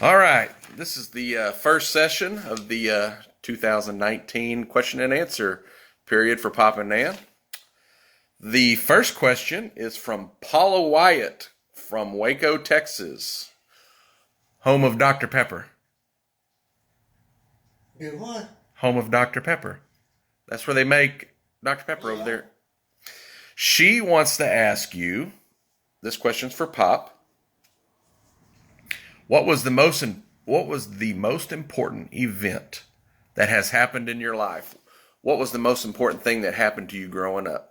All right. This is the first session of the 2019 question and answer period for Pop and Nan. The first question is from Paula Wyatt from Waco, Texas, home of Dr. Pepper. Do what? Home of Dr. Pepper. That's where they make Dr. Pepper over there. She wants to ask you, this question's for Pop. What was the most important event that has happened in your life? What was the most important thing that happened to you growing up?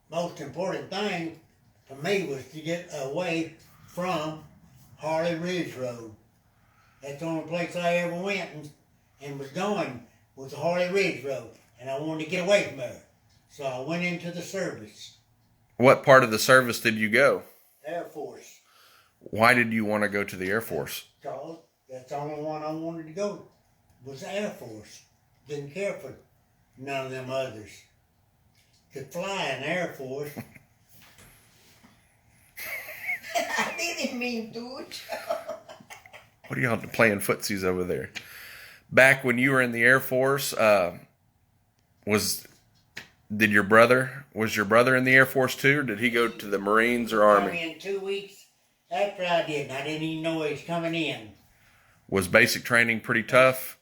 Most important thing for me was to get away from Harley Ridge Road. That's the only place I ever went and was going was the Harley Ridge Road. And I wanted to get away from there. So I went into the service. What part of the service did you go? Air Force. Why did you want to go to the Air Force? Because that's the only one I wanted to go was the Air Force. Didn't care for none of them others. Could fly in the Air Force. I didn't mean to. What are y'all playing footsies over there? Back when you were in the Air Force, was your brother in the Air Force too, or did he go to the Marines or Army? Come in 2 weeks after I did, and I didn't even know he was coming in. Was basic training pretty tough?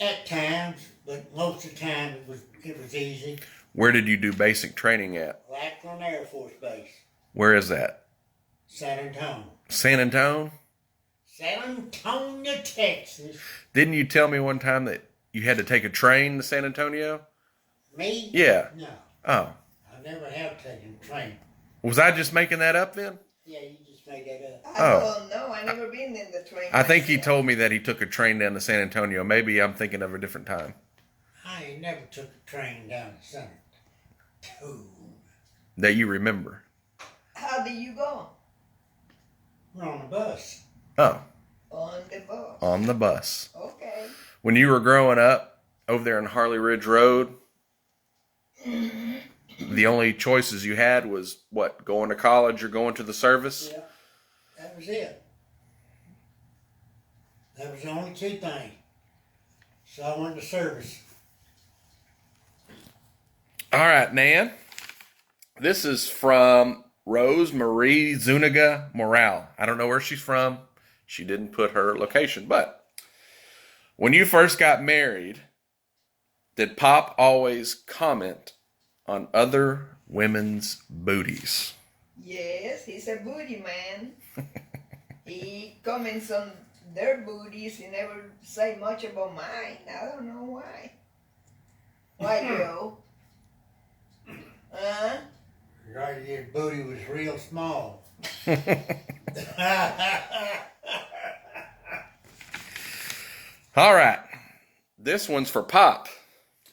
At times, but most of the time it was easy. Where did you do basic training at? Lackland Air Force Base. Where is that? San Antonio. San Antonio? San Antonio, Texas. Didn't you tell me one time that you had to take a train to San Antonio? Me? Yeah. No. Oh. I never have taken a train. Was I just making that up then? Yeah, you just made that up. I don't know. I never been in the train. I think he told me that he took a train down to San Antonio. Maybe I'm thinking of a different time. I ain't never took a train down to San Antonio. That you remember. How do you go? We're on the bus. Oh. On the bus. On the bus. Okay. When you were growing up over there on Harley Ridge Road, the only choices you had was what? Going to college or going to the service? Yeah, that was it. That was the only two things. So I went to service. All right, Nan. This is from Rose Marie Zuniga Morale. I don't know where she's from. She didn't put her location. But when you first got married, did Pop always comment on other women's booties? Yes, he's a booty man. He comments on their booties. He never say much about mine. I don't know why. Why, Joe? Huh? Right, his booty was real small. All right. This one's for Pop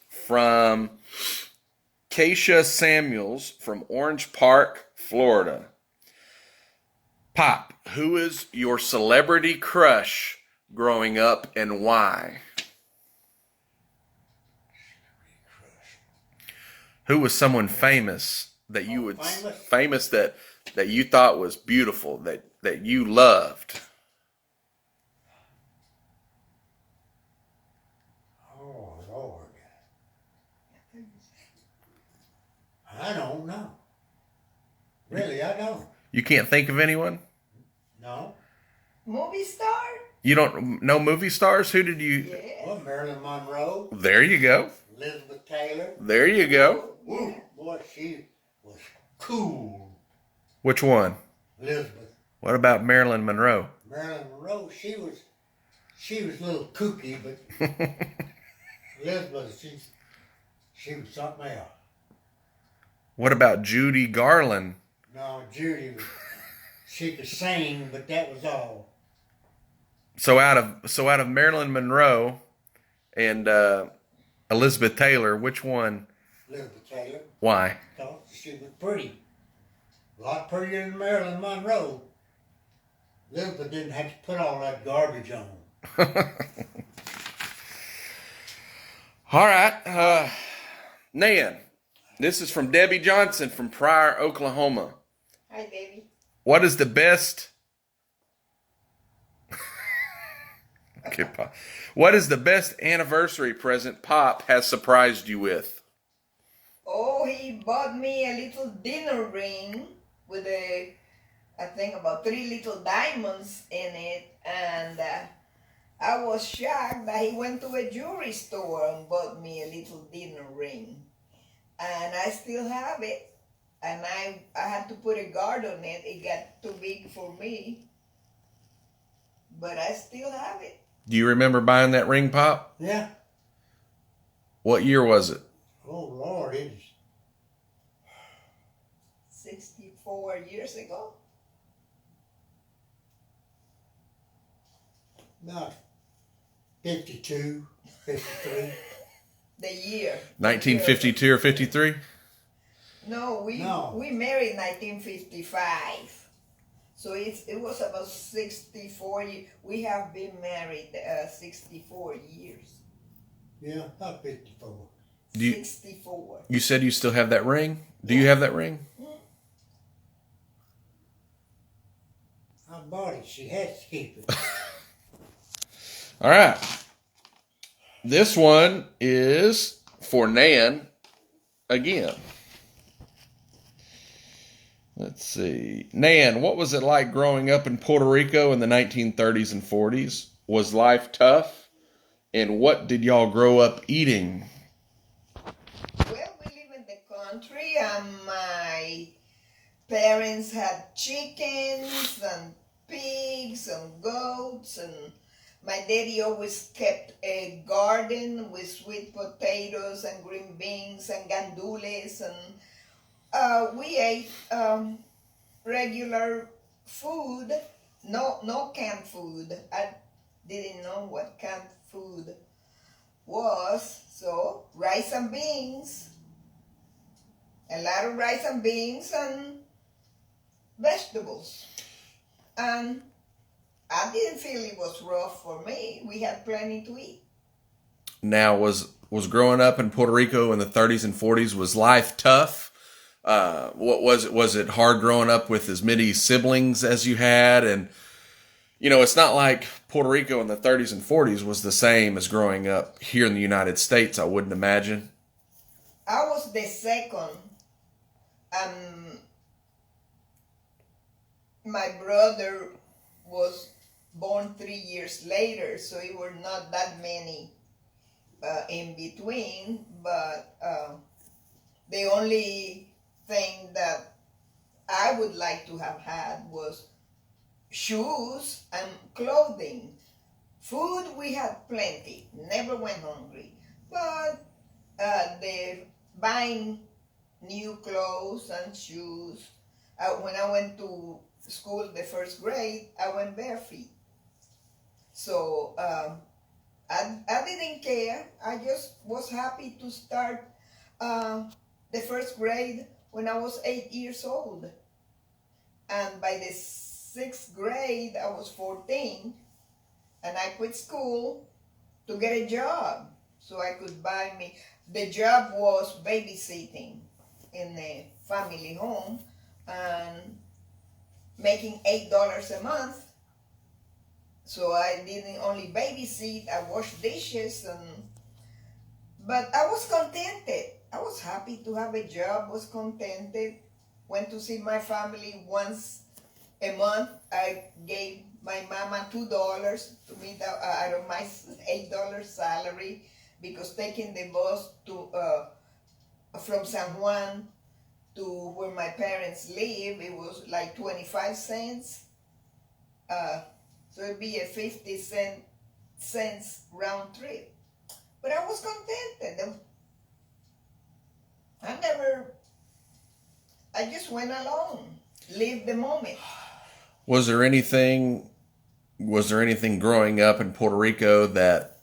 from Keisha Samuels from Orange Park, Florida. Pop, who is your celebrity crush growing up and why? Who was someone famous that you would famous that you thought was beautiful, that you loved? Oh, Lord. I don't know. Really, I don't. You can't think of anyone? No. Movie star? You don't know movie stars? Who did you? Yeah. Well, Marilyn Monroe, There you go. Elizabeth Taylor. There you go. Woo, boy, she was cool. Which one? Elizabeth. What about Marilyn Monroe? Marilyn Monroe, she was a little kooky, but Elizabeth, she was something else. What about Judy Garland? No, Judy, she could sing, but that was all. So out of Marilyn Monroe and Elizabeth Taylor, which one? Elizabeth Taylor, Why? because she was pretty. A lot prettier than Marilyn Monroe. Elizabeth didn't have to put all that garbage on. All right. Nan, This is from Debbie Johnson from Pryor, Oklahoma. Hi, baby. What is the best? Okay, Pop. What is the best anniversary present Pop has surprised you with? Oh, he bought me a little dinner ring with I think about 3 little diamonds in it, and I was shocked that he went to a jewelry store and bought me a little dinner ring, and I still have it. And I had to put a guard on it. It got too big for me, but I still have it. Do you remember buying that ring, Pop? Yeah. What year was it? Oh, Lord, it's 64 years ago. about 52, 53. The year. 1952 or 53? No, we married 1955. So it was about 64 years. We have been married 64 years. Yeah, about 54. 64. You said you still have that ring? Do you have that ring? I bought it. She has to keep it. All right. This one is for Nan again. Let's see. Nan, what was it like growing up in Puerto Rico in the 1930s and 40s? Was life tough? And what did y'all grow up eating? Well, we live in the country, and my parents had chickens and pigs and goats, and my daddy always kept a garden with sweet potatoes and green beans and gandules, and we ate regular food, no canned food. I didn't know what canned food was, so rice and beans, a lot of rice and beans and vegetables. And I didn't feel it was rough for me. We had plenty to eat. Now, was growing up in Puerto Rico in the 30s and 40s, was life tough? What was it? Was it hard growing up with as many siblings as you had? And, you know, it's not like Puerto Rico in the 30s and 40s was the same as growing up here in the United States, I wouldn't imagine. I was the second. My brother was born 3 years later, so it were not that many in between, but the only thing that I would like to have had was shoes and clothing. Food, we had plenty, never went hungry, but the buying new clothes and shoes, when I went to school the first grade, I went barefoot. So I didn't care. I just was happy to start the first grade when I was 8 years old. And by the 6th grade, I was 14, and I quit school to get a job so I could buy me. The job was babysitting in a family home and making $8 a month. So I didn't only babysit, I washed dishes, but I was contented. I was happy to have a job, was contented. Went to see my family once a month. I gave my mama $2 to meet out of my $8 salary, because taking the bus to from San Juan to where my parents live, it was like 25 cents. So it'd be a 50 cents round trip. But I was contented. I just went along, lived the moment. Was there anything growing up in Puerto Rico that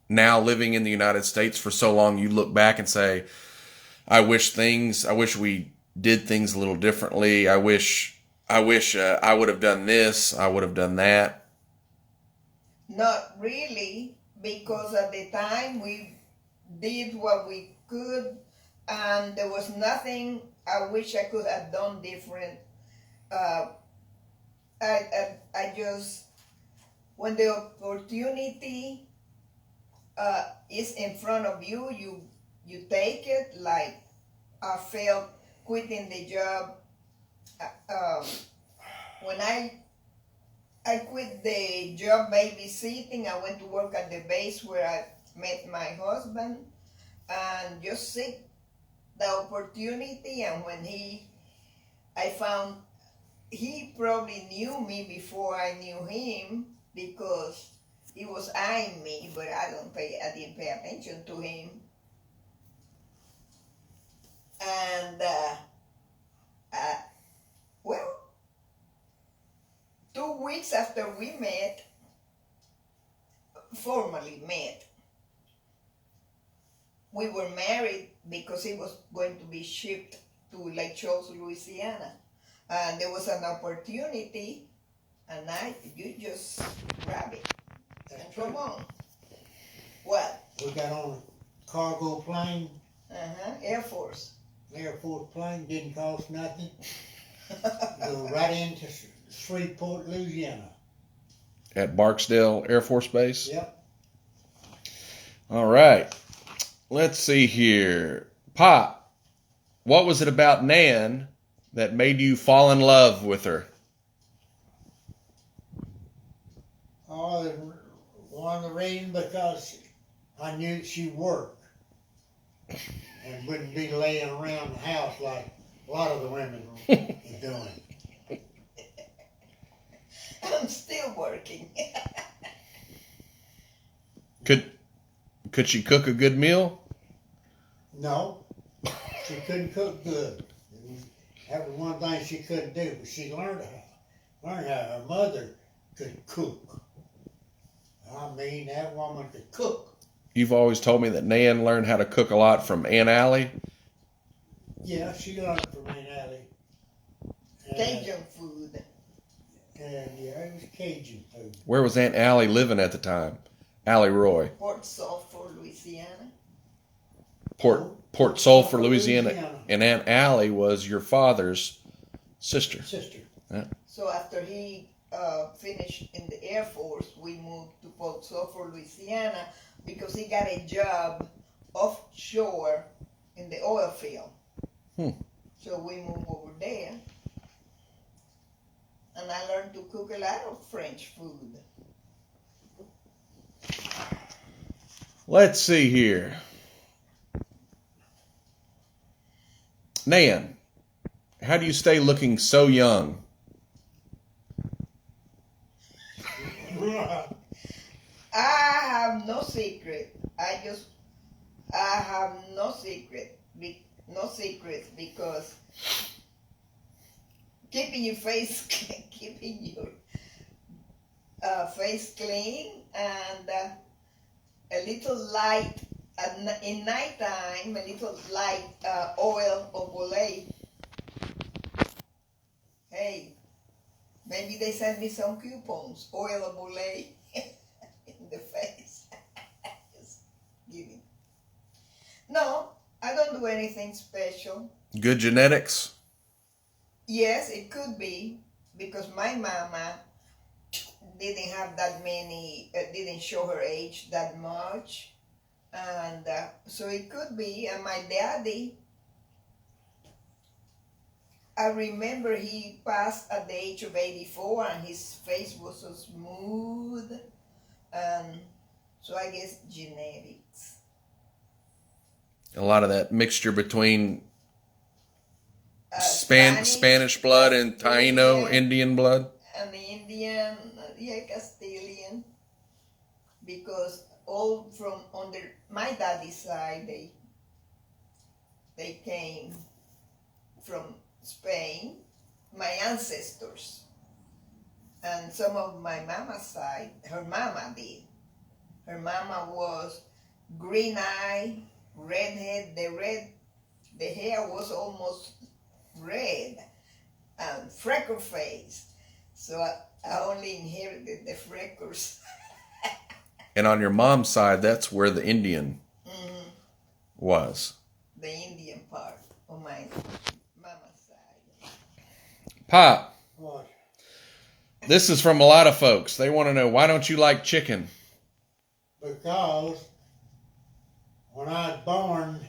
now living in the United States for so long, you look back and say, I wish we did things a little differently. I wish I would have done this. I would have done that. Not really, because at the time we did what we could and there was nothing I wish I could have done different. Uh, I just, when the opportunity is in front of you, you take it. Like I felt quitting the job. When I quit the job babysitting, I went to work at the base where I met my husband, and just seek the opportunity. And when I found he probably knew me before I knew him, because he was eyeing me, but I didn't pay attention to him. And well, 2 weeks after we formally met, we were married because he was going to be shipped to Lake Charles, Louisiana. And there was an opportunity, and you just grab it and come on. What? We got on a cargo plane. Air Force. Air Force plane, didn't cost nothing. Go right into Shreveport, Louisiana. At Barksdale Air Force Base? Yep. All right. Let's see here. Pop, what was it about Nan that made you fall in love with her? Oh, one of the reasons, because I knew she worked and wouldn't be laying around the house like a lot of the women are doing. I'm still working. Could she cook a good meal? No, she couldn't cook good. That was one thing she couldn't do, but she learned how her mother could cook. I mean, that woman could cook. You've always told me that Nan learned how to cook a lot from Aunt Allie. Yeah, she learned from Aunt Allie. Cajun food. And yeah, it was Cajun food. Where was Aunt Allie living at the time? Allie Roy. Port Sulphur, Louisiana. Port Sulphur, Louisiana. And Aunt Allie was your father's sister. Yeah. So after he finished in the Air Force, we moved to Port Sulphur, Louisiana, because he got a job offshore in the oil field. So we moved over there. And I learned to cook a lot of French food. Let's see here. Nan, how do you stay looking so young? I have no secret. I have no secret. No secrets, because keeping your face clean, and a little light in nighttime, a little light oil of Olay. Hey, maybe they send me some coupons, oil of Olay in the face. Just kidding. No, I don't do anything special. Good genetics? Yes, it could be, because my mama didn't have that many, didn't show her age that much. And so it could be. And my daddy, I remember he passed at the age of 84, and his face was so smooth. So I guess genetics. A lot of that mixture between Spanish blood and Taino Indian blood. And the Indian, Castilian. Because all from under my daddy's side, they came from Spain, my ancestors. And some of my mama's side, her mama did. Her mama was green-eyed, redhead. The hair was almost red, and freckle-faced. So I only inherited the freckles. And on your mom's side, that's where the Indian was. the Indian part of my mama's side. Pop, What? this is from a lot of folks. They want to know, why don't you like chicken? Because when I was born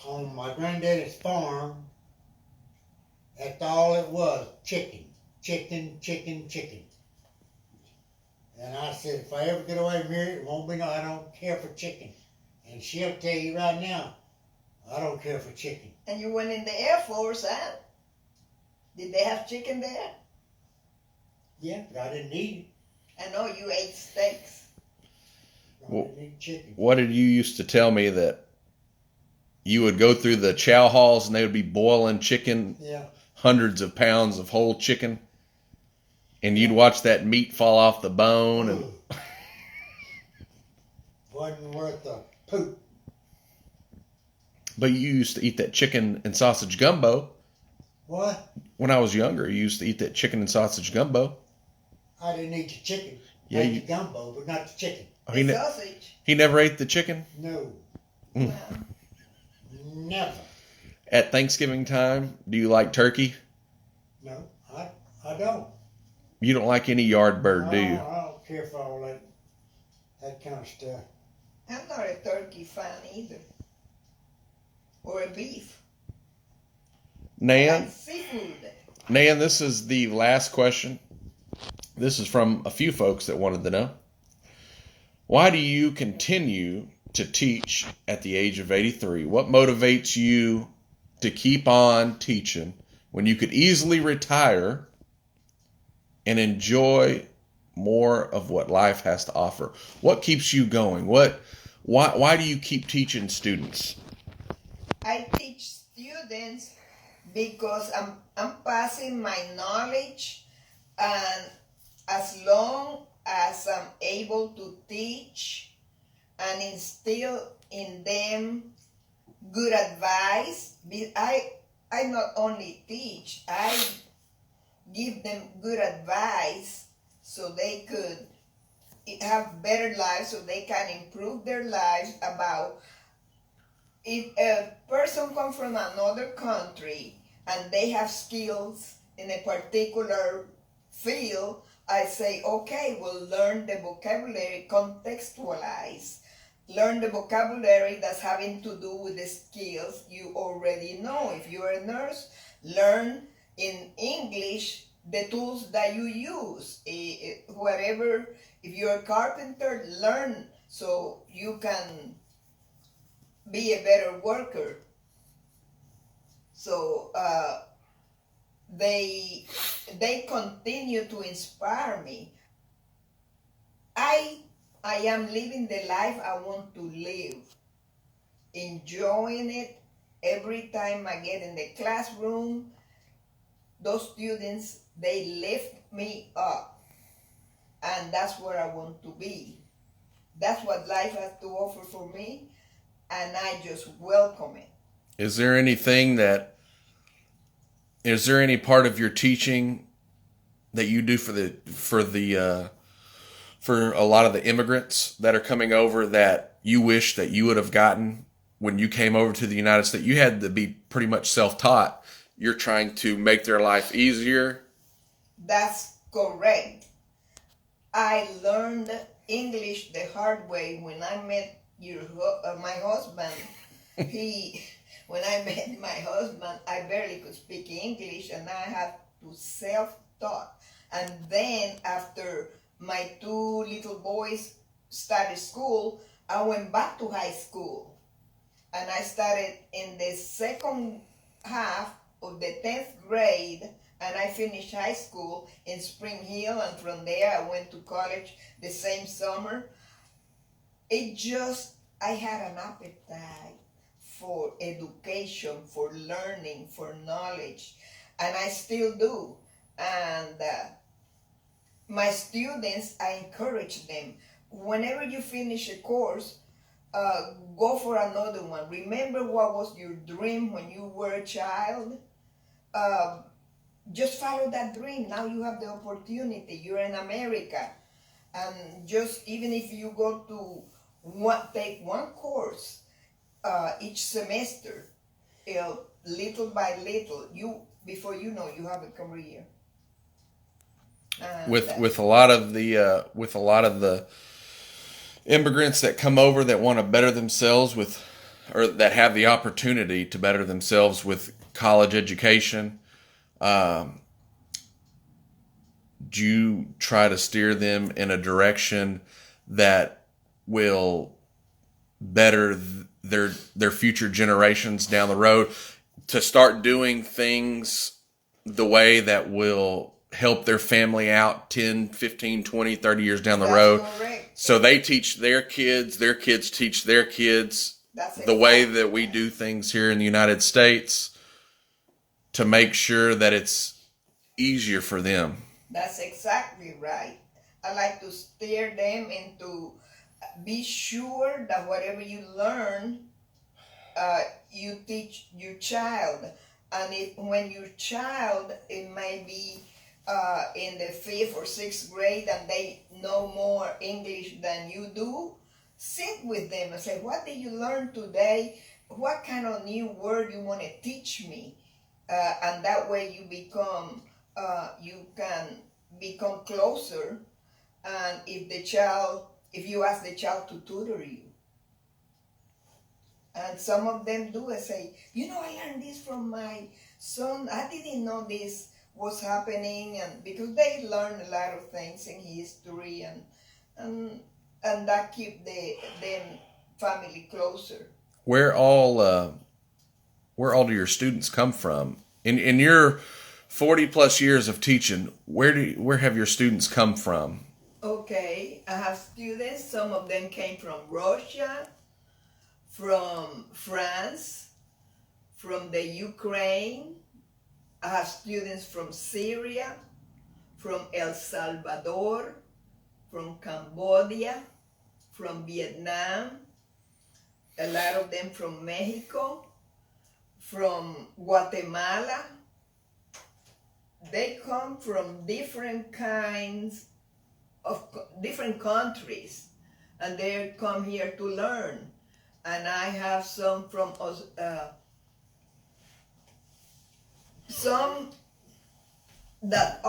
on my granddaddy's farm, that's all it was, chicken, chicken, chicken, chicken. And I said, if I ever get away from here, it won't be no, I don't care for chicken. And she'll tell you right now, I don't care for chicken. And you went in the Air Force, huh? Did they have chicken there? Yeah, but I didn't eat I know you ate steaks. it. I didn't eat chicken. What did you used to tell me that you would go through the chow halls and they would be boiling chicken, Yeah. hundreds of pounds of whole chicken, and you'd watch that meat fall off the bone, and Wasn't worth the poop. but you used to eat that chicken and sausage gumbo. What? When I was younger, you used to eat that chicken and sausage gumbo. I didn't eat the chicken. Yeah, I ate you- the gumbo, but not the chicken. Oh, The sausage. he never ate the chicken? No, Mm. Well, never. At Thanksgiving time, do you like turkey? No, I don't. You don't like any yard bird, do you? I don't care for all that kind of stuff. I'm not a turkey fan either. Or a beef. I Nan, like seafood. Nan, this is the last question. This is from a few folks that wanted to know. Why do you continue to teach at the age of 83? What motivates you to keep on teaching when you could easily retire and enjoy more of what life has to offer? What keeps you going? Why do you keep teaching students? I teach students because I'm passing my knowledge, and as long as I'm able to teach and instill in them good advice, I not only teach, I give them good advice so they could have better lives, so they can improve their lives. About if a person comes from another country and they have skills in a particular field, I say, okay, we'll learn the vocabulary, contextualize. Learn the vocabulary that's having to do with the skills you already know. If you're a nurse, learn in English the tools that you use. Whatever, if you're a carpenter, learn so you can be a better worker. So they continue to inspire me. I am living the life I want to live, enjoying it. Every time I get in the classroom, those students, they lift me up, and that's where I want to be. That's what life has to offer for me, and I just welcome it. Is there any part of your teaching that you do for a lot of the immigrants that are coming over that you wish that you would have gotten when you came over to the United States? You had to be pretty much self-taught. You're trying to make their life easier. That's correct. I learned English the hard way when I met my husband. When I met my husband, I barely could speak English, and I had to self-taught. And then after my two little boys started school, I went back to high school. And I started in the second half of the 10th grade, and I finished high school in Spring Hill, and from there I went to college the same summer. I had an appetite for education, for learning, for knowledge, and I still do. And my students, I encourage them, whenever you finish a course, go for another one. Remember what was your dream when you were a child? Just follow that dream. Now you have the opportunity. You're in America. And just even if you go to take one course, each semester, little by little, before you know, you have a career. With a lot of the immigrants that come over that want to better themselves or that have the opportunity to better themselves with college education, do you try to steer them in a direction that will better their future generations down the road, to start doing things the way that will help their family out 10, 15, 20, 30 years down the road? Correct. So they teach their kids teach their kids That's the way exactly that we right. do things here in the United States, to make sure that it's easier for them. That's exactly right. I like to steer them into be sure that whatever you learn, you teach your child. And when your child, it may be in the 5th or 6th grade and they know more English than you do, sit with them and say, what did you learn today? What kind of new word you want to teach me? And that way you can become closer. And if you ask the child to tutor you, and some of them do, I say, I learned this from my son. I didn't know this was happening, and because they learn a lot of things in history, and that keep them family closer. Where all do your students come from? In your 40 plus years of teaching, where have your students come from? Okay, I have students. Some of them came from Russia, from France, from the Ukraine. I have students from Syria, from El Salvador, from Cambodia, from Vietnam, a lot of them from Mexico, from Guatemala. They come from different countries, and they come here to learn. And I have some from some that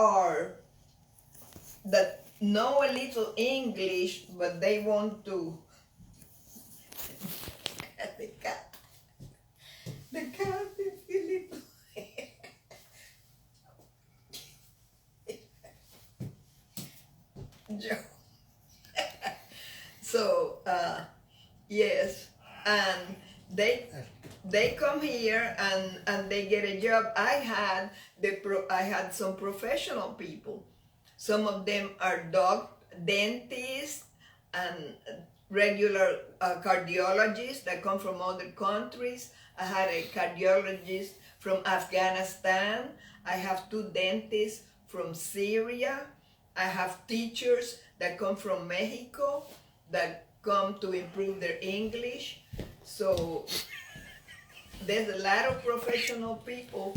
know a little English, but they want to. The cat is little. Joe. So yes, and they come here and they get a job. I had some professional people. Some of them are dentists and regular cardiologists that come from other countries. I had a cardiologist from Afghanistan. I have 2 dentists from Syria. I have teachers that come from Mexico that come to improve their English. So there's a lot of professional people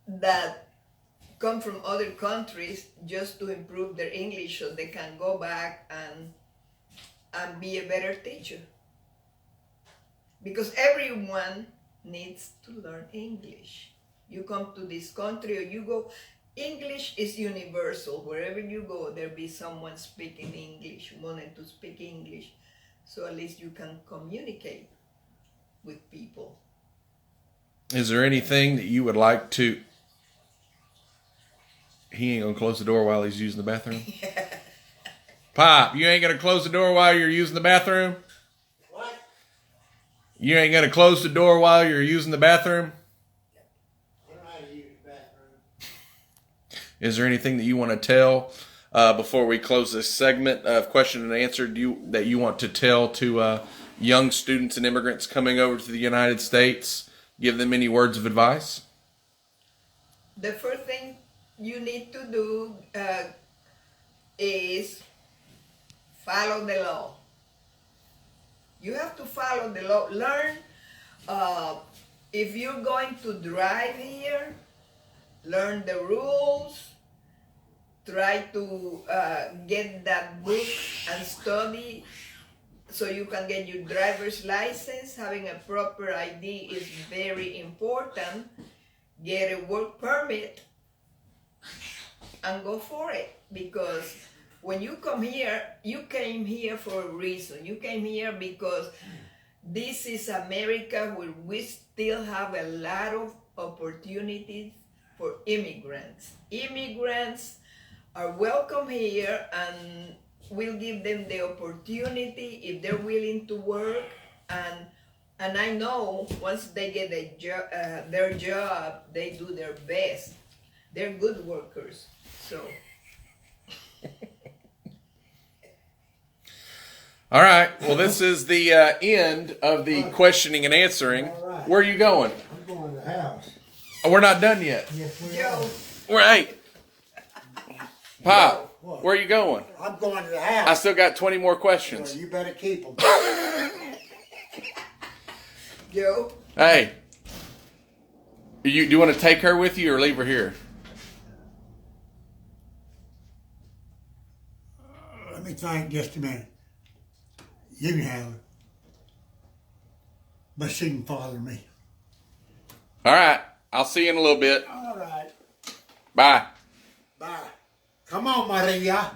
that come from other countries just to improve their English so they can go back and be a better teacher. Because everyone needs to learn English. You come to this country or you go, English is universal. Wherever you go, there'll be someone speaking English, wanting to speak English. So at least you can communicate with people. Is there anything that you would like to... He ain't gonna close the door while he's using the bathroom? Pop, you ain't gonna close the door while you're using the bathroom? What? You ain't gonna close the door while you're using the bathroom? I don't know how to use the bathroom. Is there anything that you want to tell before we close this segment of question and answer that you want to tell to young students and immigrants coming over to the United States? Give them any words of advice? The first thing you need to do is follow the law. You have to follow the law. Learn, if you're going to drive here, learn the rules. Try to get that book and study so you can get your driver's license. Having a proper ID is very important. Get a work permit and go for it, because when you come here, you came here for a reason. You came here because this is America, where we still have a lot of opportunities for immigrants. Immigrants are welcome here, and we'll give them the opportunity if they're willing to work. And I know once they get their job, they do their best. They're good workers. So. All right. Well, this is the end of the questioning and answering. All right. Where are you going? I'm going to the house. Oh, we're not done yet. Yes, we Joe, Right. Pop, What? where are you going? are. I'm going to the I house. still got 20 more Well, questions. you better keep them. Joe, Hey, do you want to take her with you or leave her here? Let me think just a minute. You can have her. But she can father me. All right. I'll see you in a little bit. All right. Bye. Bye. Come on, Maria.